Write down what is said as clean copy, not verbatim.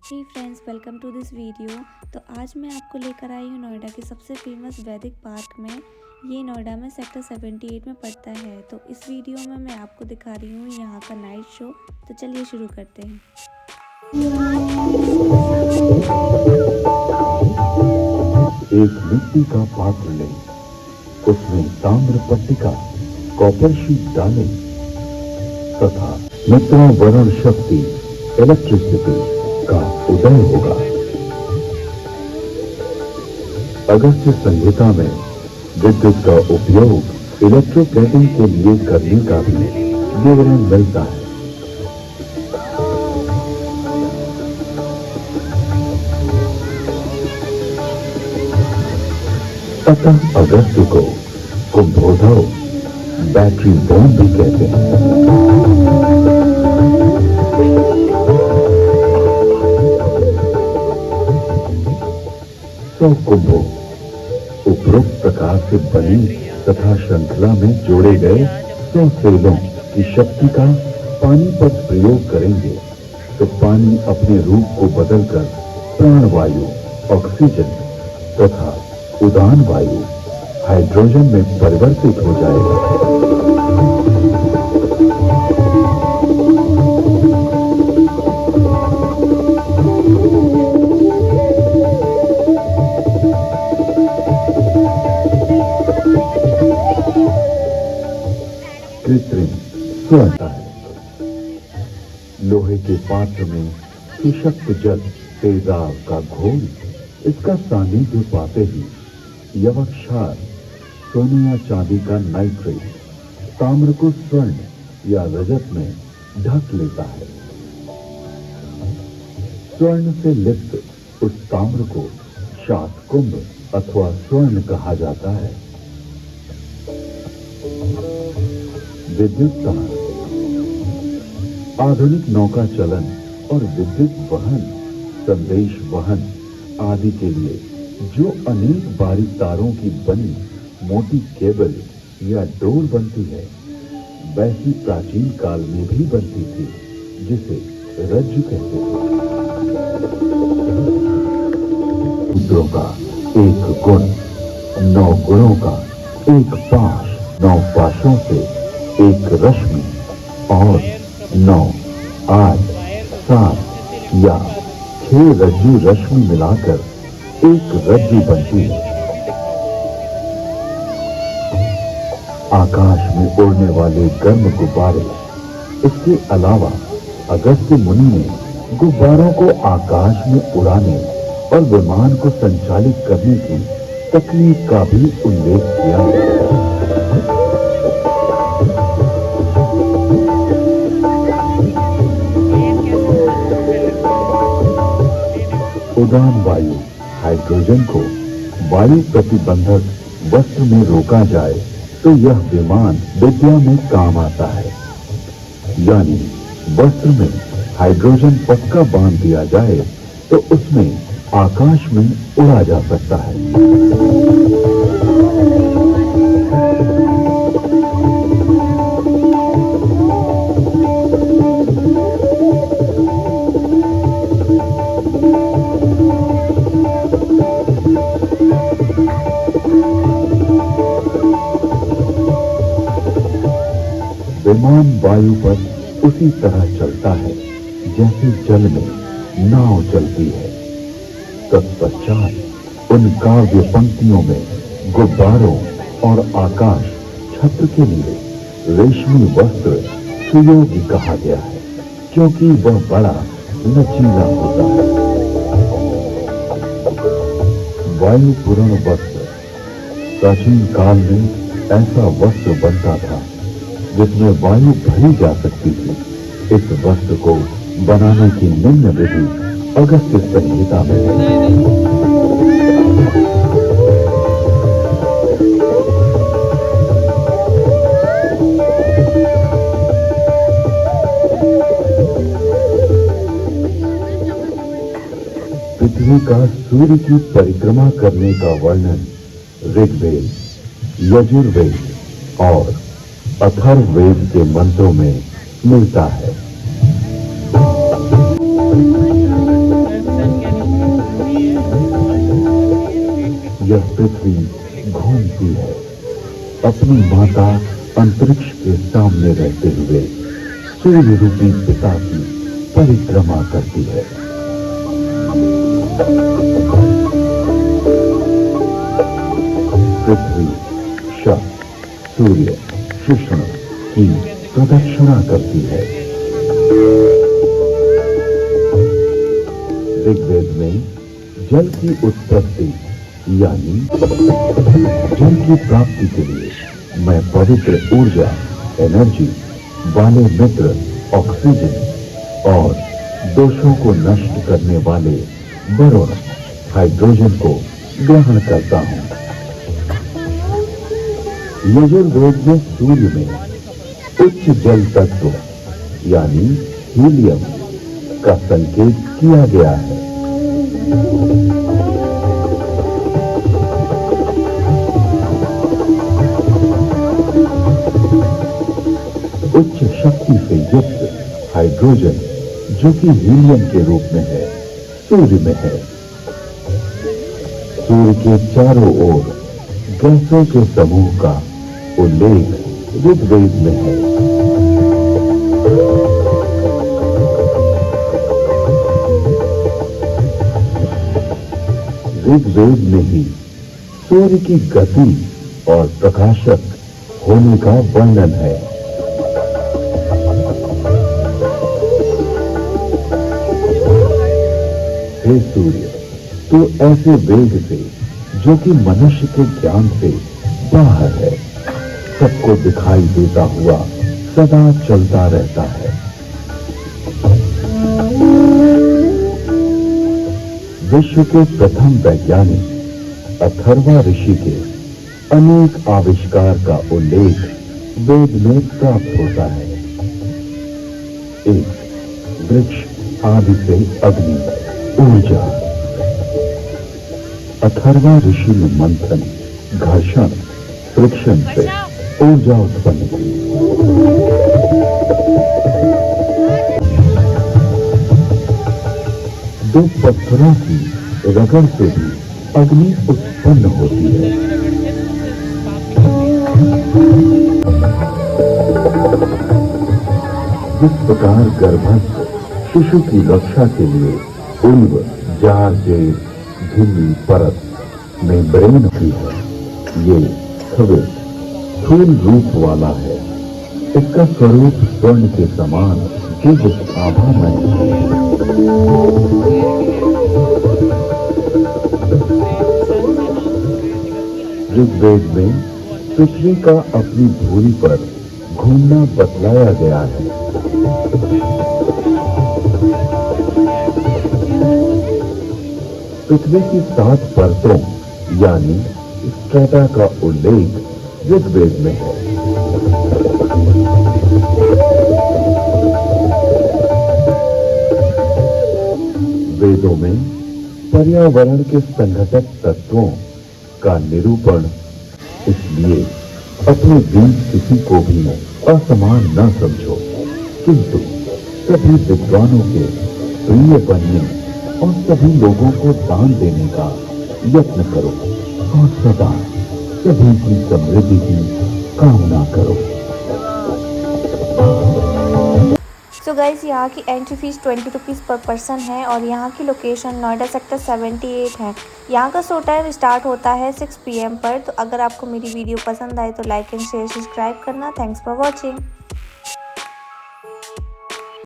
Hey friends, welcome to this video. तो आज मैं आपको लेकर आई हूँ नोएडा के सबसे फेमस वैदिक पार्क में। ये नोएडा में सेक्टर 78 में पड़ता है। तो इस वीडियो में मैं आपको दिखा रही हूँ यहाँ का नाइट शो। तो चलिए शुरू करते हैं। एक मिट्टी का पात्र लें, उसमें ताम्र पट्टिका कॉपर शीट डालें तथा मित्रा वरुण शक्ति इलेक्ट्रिसिटी का उदय होगा। अगस्त्य संहिता में विद्युत का उपयोग इलेक्ट्रोप्लेटिंग के लिए करने का भी विवरण मिलता है। अतः अगस्त्य को कुंभोधव बैटरी बॉम्ब भी कहते हैं। सौ कुंभों उपरोक्त प्रकार से बनी तथा श्रृंखला में जोड़े गए 100 सेलों की शक्ति का पानी पर प्रयोग करेंगे तो पानी अपने रूप को बदलकर प्राणवायु ऑक्सीजन तथा उदान वायु हाइड्रोजन में परिवर्तित हो जाएगा। कृत्रिम स्वच्छता है। लोहे के पात्र में सुशक्त जल तेजाब का घोल इसका सानिध्य पाते ही यवक्षार सोने या चांदी का नाइट्रेट ताम्र को स्वर्ण या रजत में ढक लेता है। स्वर्ण से लिप्त उस ताम्र को शातकुंभ अथवा स्वर्ण कहा जाता है। विद्युत तार आधुनिक नौका चलन और विद्युत वहन संदेश वहन आदि के लिए जो अनेक बारीक तारों की बनी मोटी केबल या डोर बनती है, वैसी प्राचीन काल में भी बनती थी जिसे रज्जु कहते थे। रुद्रों का एक गुण, 9 गुणों का एक पाश, 9 पाशों से एक रश्मि और 9, 8, 7 या 6 रज्जु रश्मि मिलाकर एक रज्जु बनती है। आकाश में उड़ने वाले गर्म गुब्बारे। इसके अलावा अगस्त्य मुनि ने गुब्बारों को आकाश में उड़ाने और विमान को संचालित करने की तकनीक का भी उल्लेख किया है। उदान वायु हाइड्रोजन को वायु प्रतिबंधक वस्त्र में रोका जाए तो यह विमान विद्या में काम आता है। यानी वस्त्र में हाइड्रोजन पक्का बांध दिया जाए तो उसमें आकाश में उड़ा जा सकता है। विमान वायु पर उसी तरह चलता है जैसे जल में नाव चलती है। तत्पश्चात उन काव्य पंक्तियों में गुब्बारों और आकाश छत्र के लिए रेशमी वस्त्र सुयोगी कहा गया है, क्योंकि वह बड़ा लचीला होता है। वायु पूर्ण वस्त्र प्राचीन काल में ऐसा वस्त्र बनता था जिसमें वायु भरी जा सकती थी। इस वस्त्र को बनाने की निम्न विधि अगस्त्य संहिता में है। पृथ्वी का सूर्य की परिक्रमा करने का वर्णन ऋग्वेद, यजुर्वेद और अथर्ववेद के मंत्रों में मिलता है। यह पृथ्वी घूमती है, अपनी माता अंतरिक्ष के सामने रहते हुए सूर्य रूपी पिता की परिक्रमा करती है। पृथ्वी शक, सूर्य, कृष्ण की प्रदक्षिणा करती है। ऋग्वेद में जल की उत्पत्ति यानी जल की प्राप्ति के लिए मैं पवित्र ऊर्जा, एनर्जी वाले मित्र ऑक्सीजन और दोषों को नष्ट करने वाले वरुण हाइड्रोजन को ग्रहण करता हूं। यजुर्वेद में सूर्य में उच्च जल तत्व यानी हीलियम का संकेत किया गया है। उच्च शक्ति से युक्त हाइड्रोजन जो कि हीलियम के रूप में है, सूर्य में है। सूर्य के चारों ओर गैसों के समूह का उल्लेख ऋग्वेद में है। ऋग्वेद में ही सूर्य की गति और प्रकाशक होने का वर्णन है। हे सूर्य, तू ऐसे वेग से जो कि मनुष्य के ज्ञान से बाहर है, सबको दिखाई देता हुआ सदा चलता रहता है। विश्व के प्रथम वैज्ञानिक अथर्वा ऋषि के अनेक आविष्कार का उल्लेख वेद में प्राप्त होता है। एक वृक्ष आदि से अग्नि, ऊर्जा। अथर्वा ऋषि ने मंथन, घर्षण, फ्रिक्शन से ऊर्जा उत्पन्न की। दो पत्थरों की रगड़ से भी अग्नि उत्पन्न होती है। जिस प्रकार गर्भस्थ शिशु की रक्षा के लिए उल्ब, जार, जेल, झिल्ली, परत, मेम्ब्रेन होती है, ये स्थूल रूप वाला है। इसका स्वरूप स्वर्ण के समान दिव्य आभामय है। ऋग्वेद में पृथ्वी का अपनी धुरी पर घूमना बतलाया गया है। पृथ्वी की 7 परतों यानी स्ट्रेटा का उल्लेख ऋग्वेद में है। वेदों में पर्यावरण के संघटक तत्वों का निरूपण, इसलिए अपने बीच किसी को भी असमान न समझो, किंतु सभी विद्वानों के प्रिय बनने और सभी लोगों को दान देने का यत्न करो और सदा सभी की समृद्धि की कामना करो। सो गाइस, यहाँ की एंट्री फीस 20 रुपीज़ पर पर्सन है और यहाँ की लोकेशन नोएडा सेक्टर 78 है। यहाँ का शो टाइम स्टार्ट होता है 6 PM पर। तो अगर आपको मेरी वीडियो पसंद आए तो लाइक एंड शेयर, सब्सक्राइब करना। Thanks for watching.